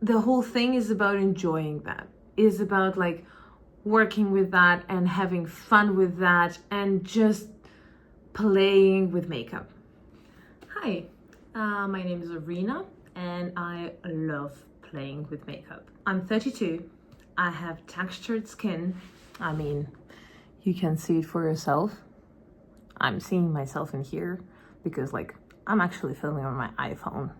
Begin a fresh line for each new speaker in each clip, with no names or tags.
the whole thing is about enjoying that, is about like working with that and having fun with that and just playing with makeup. Hi, my name is Arena and I love playing with makeup. I'm 32. I have textured skin. I mean, you can see it for yourself. I'm seeing myself in here because like I'm actually filming on my iPhone.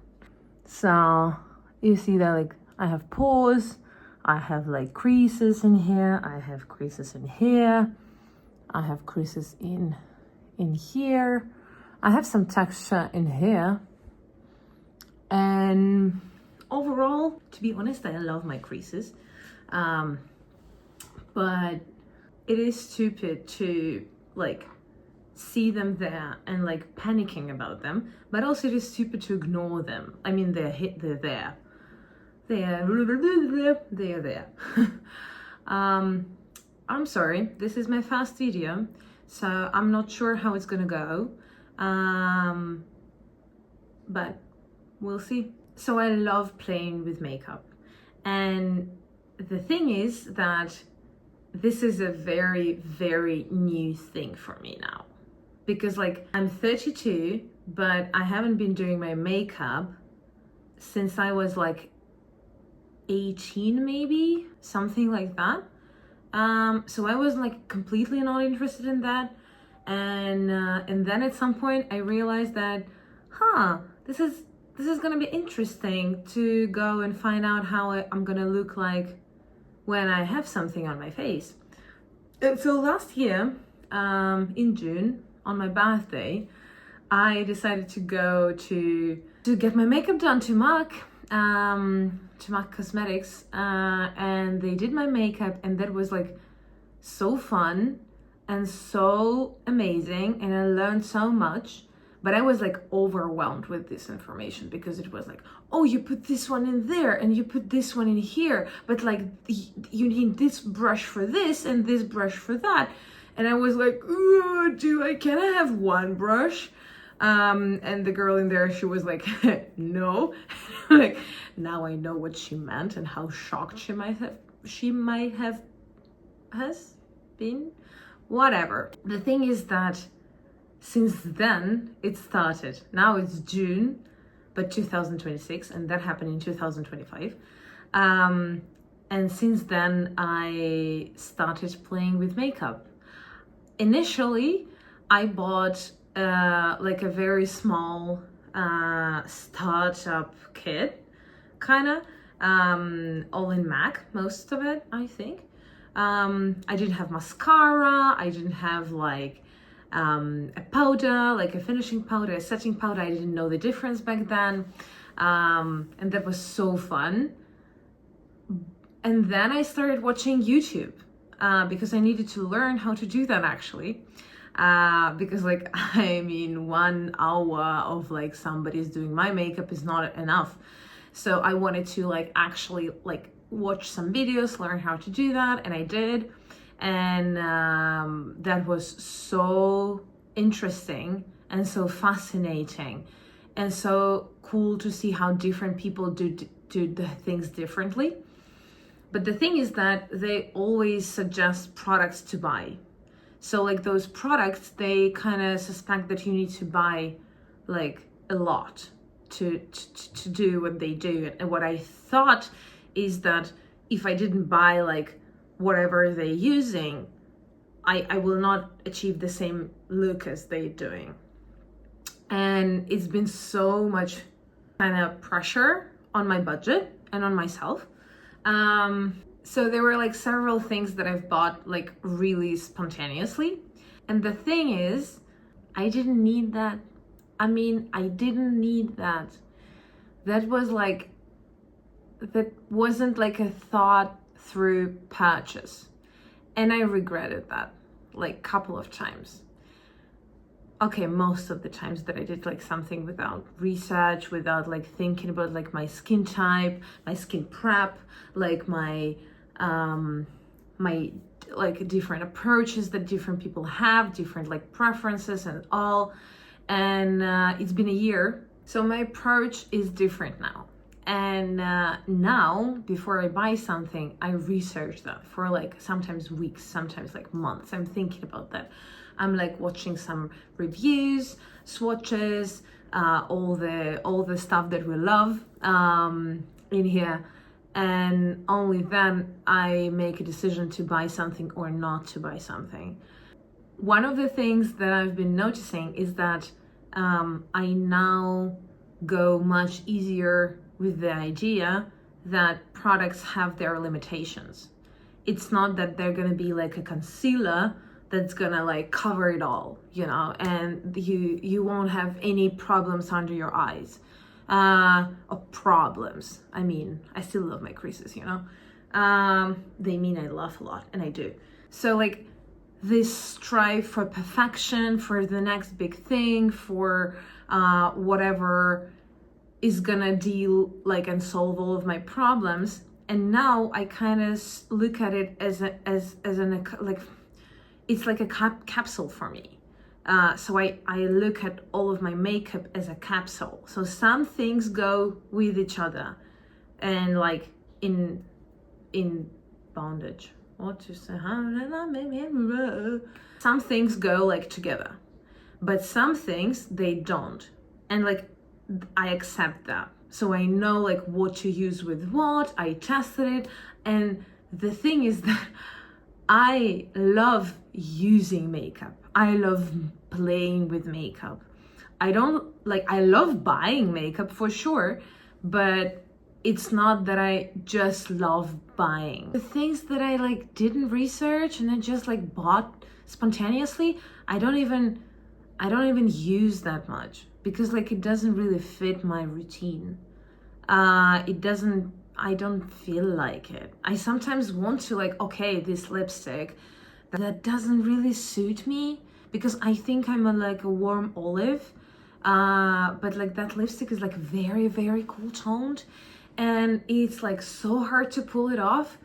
So you see that like I have pores, I have like creases in here, I have creases in here, I have creases in here, I have some texture in here, and overall, to be honest, I love my creases, but it is stupid to like see them there and like panicking about them, but also it is stupid to ignore them. I mean, they're there. They're there. I'm sorry, this is my first video, so I'm not sure how it's gonna go, but we'll see. So I love playing with makeup, and the thing is that this is a very, very new thing for me now, because like I'm 32, but I haven't been doing my makeup since I was like 18, maybe something like that. So I was like completely not interested in that, and then at some point I realized that this is gonna be interesting to go and find out how I'm gonna look like when I have something on my face. And so last year, in June, on my birthday, I decided to go to get my makeup done to MAC Cosmetics, and they did my makeup, and that was like so fun and so amazing, and I learned so much. But I was like overwhelmed with this information because it was like, oh, you put this one in there and you put this one in here, but like you need this brush for this and this brush for that. And I was like, can I have one brush? And the girl in there, she was like, no. Like, now I know what she meant and how shocked she might have been. Whatever. The thing is that since then it started. Now it's June, but 2026, and that happened in 2025. And since then I started playing with makeup. Initially, I bought like a very small startup kit, kind of, all in MAC, most of it, I think. I didn't have mascara, I didn't have like a powder, like a finishing powder, a setting powder. I didn't know the difference back then, and that was so fun. And then I started watching YouTube because I needed to learn how to do that, actually. Because like, I mean, 1 hour of like somebody's doing my makeup is not enough. So I wanted to like actually like watch some videos, learn how to do that, and I did. And that was so interesting and so fascinating and so cool to see how different people do the things differently. But the thing is that they always suggest products to buy. So like those products, they kind of suspect that you need to buy like a lot to do what they do. And what I thought is that if I didn't buy like whatever they're using, I will not achieve the same look as they're doing. And it's been so much kind of pressure on my budget and on myself. So there were like several things that I've bought like really spontaneously. And the thing is, I didn't need that. I mean, I didn't need that. That wasn't like a thought through purchase, and I regretted that like a couple of times. Okay, most of the times that I did like something without research, without like thinking about like my skin type, my skin prep, like my like different approaches that different people have, different like preferences and all. And it's been a year, so my approach is different now. And now, before I buy something, I research that for like sometimes weeks, sometimes like months. I'm thinking about that. I'm like watching some reviews, swatches, all the stuff that we love in here, and only then I make a decision to buy something or not to buy something. One of the things that I've been noticing is that I now go much easier with the idea that products have their limitations. It's not that they're gonna be like a concealer that's gonna like cover it all, you know, and you won't have any problems under your eyes. Or problems. I mean, I still love my creases, you know. They mean I laugh a lot, and I do. So like this strive for perfection, for the next big thing, for whatever is gonna deal like and solve all of my problems. And now I kind of look at it as an like it's like a capsule for me. So I look at all of my makeup as a capsule. So some things go with each other, and like in bondage. What to say? Some things go like together, but some things they don't, and like I accept that. So I know like what to use with what. I tested it, and the thing is that I love using makeup. I love playing with makeup. I love buying makeup for sure, but it's not that I just love buying. The things that I like didn't research and I just like bought spontaneously, I don't even use that much because like it doesn't really fit my routine. I don't feel like it. I sometimes want to like, okay, this lipstick that doesn't really suit me because I think I'm like a warm olive, but like that lipstick is like very, very cool toned, and it's like so hard to pull it off,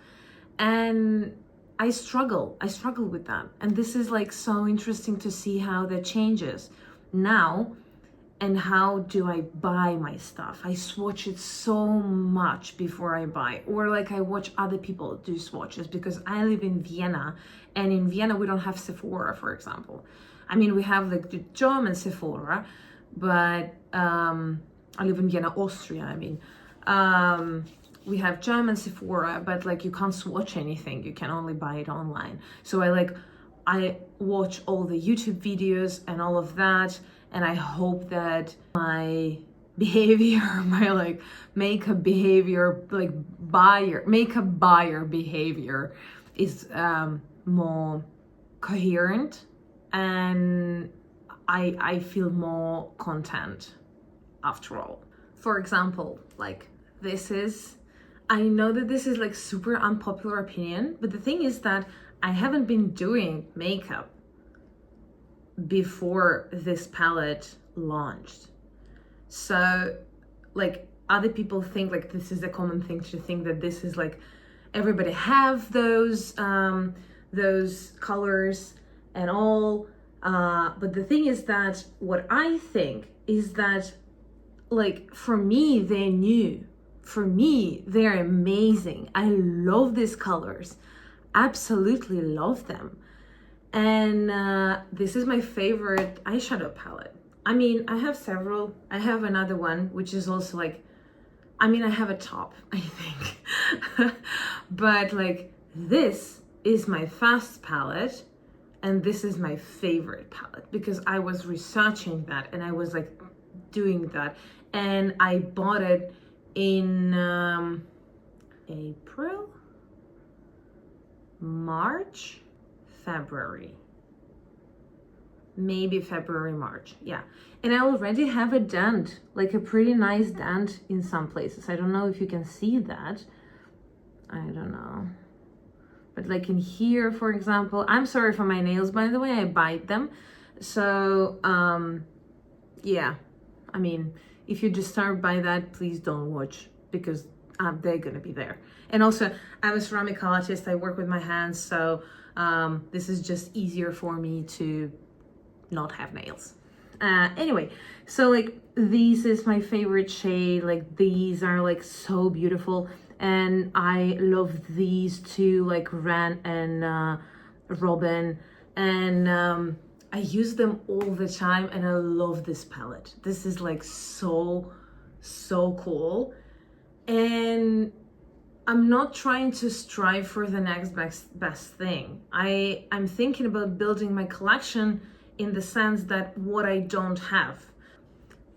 and I struggle with that. And this is like so interesting to see how that changes now. And how do I buy my stuff? I swatch it so much before I buy, or like I watch other people do swatches because I live in Vienna, and in Vienna we don't have Sephora, for example. I mean, we have like the German Sephora, but I live in Vienna, Austria. I mean, we have German Sephora, but like you can't swatch anything. You can only buy it online. So I watch all the YouTube videos and all of that. And I hope that my behavior, my like makeup behavior, like makeup buyer behavior is more coherent, and I feel more content after all. For example, like I know that this is like super unpopular opinion, but the thing is that I haven't been doing makeup before this palette launched. So like other people think like this is a common thing to think that this is like everybody have those colors and all, but the thing is that what I think is that like for me they're new, for me they're amazing. I love these colors, absolutely love them. And this is my favorite eyeshadow palette. I mean, I have several. I have another one, which is also like, I mean, I have a top, I think. But like, this is my first palette, and this is my favorite palette because I was researching that and I was like doing that. And I bought it in April, March, February, maybe February, March, yeah. And I already have a dent, like a pretty nice dent in some places. I don't know if you can see that. I don't know. But like in here, for example, I'm sorry for my nails, by the way, I bite them. So, yeah, I mean, if you're disturbed by that, please don't watch because they're gonna be there. And also, I'm a ceramic artist, I work with my hands, so this is just easier for me to not have nails. Anyway, so like this is my favorite shade. Like these are like so beautiful, and I love these two, like Ran and Robin, and I use them all the time, and I love this palette. This is like so cool, and I'm not trying to strive for the next best thing. I'm thinking about building my collection in the sense that what I don't have.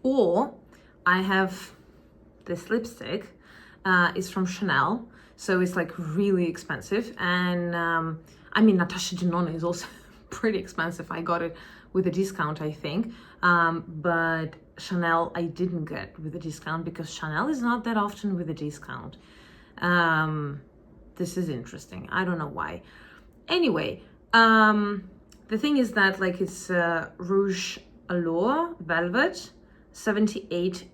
Or I have this lipstick, it's from Chanel, so it's like really expensive. And I mean, Natasha Denona is also pretty expensive. I got it with a discount, I think. But Chanel, I didn't get with a discount because Chanel is not that often with a discount. This is interesting. I don't know why. Anyway, the thing is that like it's Rouge Allure Velvet 78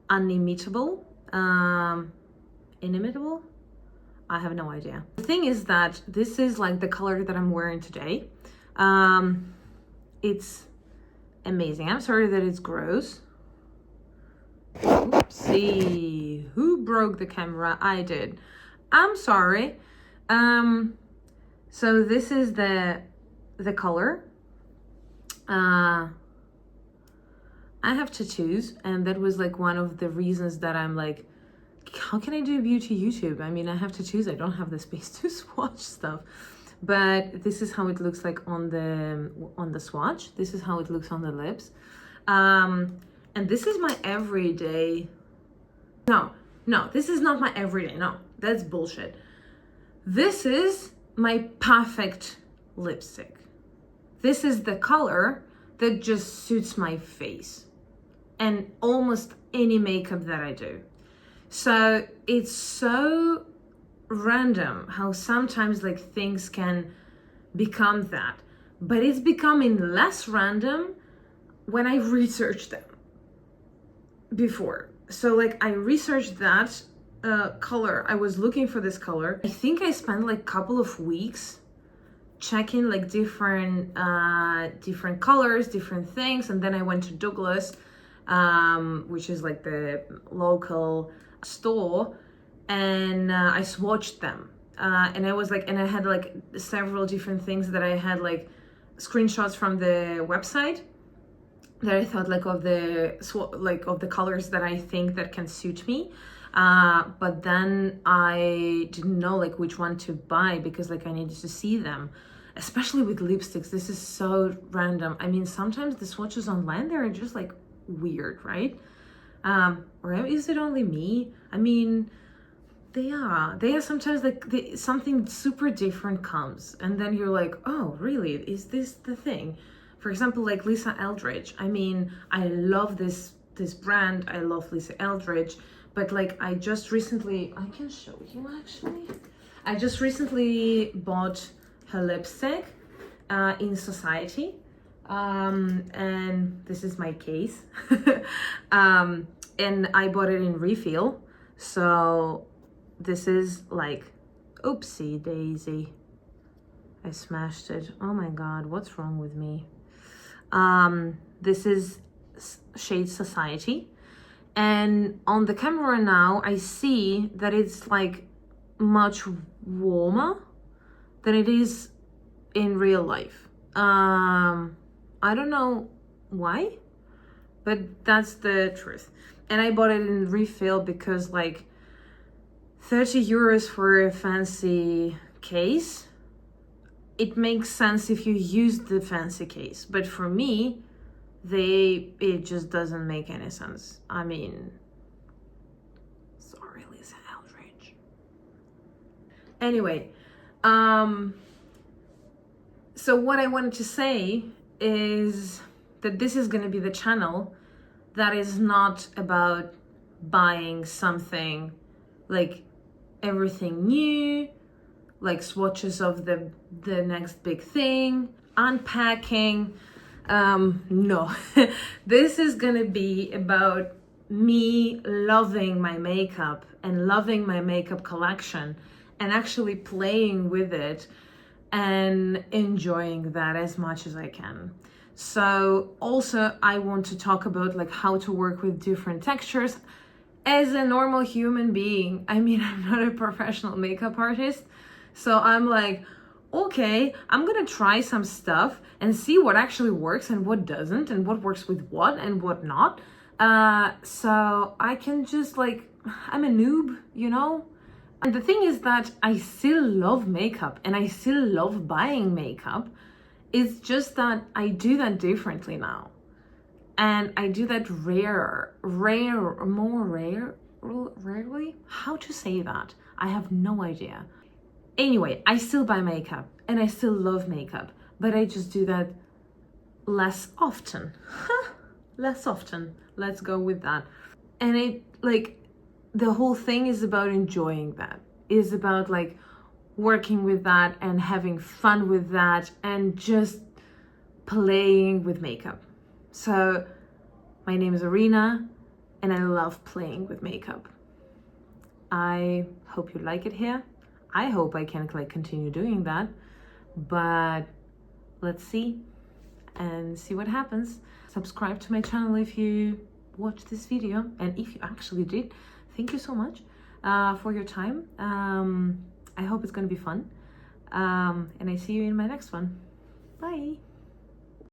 Unimitable. Inimitable? I have no idea. The thing is that this is like the color that I'm wearing today. It's amazing. I'm sorry that it's gross. Oopsie. Who broke the camera? I did. I'm sorry. So this is the color. I have tattoos, and that was like one of the reasons that I'm like, how can I do beauty YouTube? I mean, I have tattoos, I don't have the space to swatch stuff. But this is how it looks like on the swatch. This is how it looks on the lips. And this is my everyday. No, this is not my everyday. No, that's bullshit. This is my perfect lipstick. This is the color that just suits my face and almost any makeup that I do. So it's so random how sometimes like things can become that, but it's becoming less random when I research them before. So like I researched that color. I was looking for this color. I think I spent like a couple of weeks checking like different colors, different things, and then I went to Douglas, which is like the local store, and I swatched them, and I was like, and I had like several different things that I had like screenshots from the website that I thought like of the colors that I think that can suit me, but then I didn't know like which one to buy because like I needed to see them. Especially with lipsticks, this is so random. I mean, sometimes the swatches online, they're just like weird, right? Or is it only me? I mean, they are sometimes like something super different comes, and then you're like, oh, really? Is this the thing? For example, like Lisa Eldridge. I mean, I love this brand. I love Lisa Eldridge, but like I just recently, I can show you actually. I just recently bought her lipstick in Society, and this is my case. And I bought it in refill, so this is like, oopsie daisy, I smashed it. Oh my god, what's wrong with me? This is shade Society, and on the camera now I see that it's like much warmer than it is in real life. I don't know why, but that's the truth. And I bought it in refill because like 30 euros for a fancy case, it makes sense if you use the fancy case, but for me it just doesn't make any sense. I mean, sorry, Lisa Eldridge. Anyway, so what I wanted to say is that this is going to be the channel that is not about buying something like everything new, like swatches of the next big thing, unpacking. No, this is gonna be about me loving my makeup and loving my makeup collection and actually playing with it and enjoying that as much as I can. So also I want to talk about like how to work with different textures. As a normal human being, I mean, I'm not a professional makeup artist, so I'm like, okay, I'm gonna try some stuff and see what actually works and what doesn't, and what works with what and what not. So I can just like, I'm a noob, you know? And the thing is that I still love makeup and I still love buying makeup. It's just that I do that differently now. And I do that rarely? How to say that? I have no idea. Anyway, I still buy makeup and I still love makeup, but I just do that less often. Less often. Let's go with that. And it, like, the whole thing is about enjoying that. Is about like working with that and having fun with that and just playing with makeup. So my name is Arena and I love playing with makeup. I hope you like it here. I hope I can like continue doing that, but let's see and see what happens. Subscribe to my channel if you watched this video, and if you actually did, thank you so much for your time. I hope it's gonna be fun, and I see you in my next one. Bye.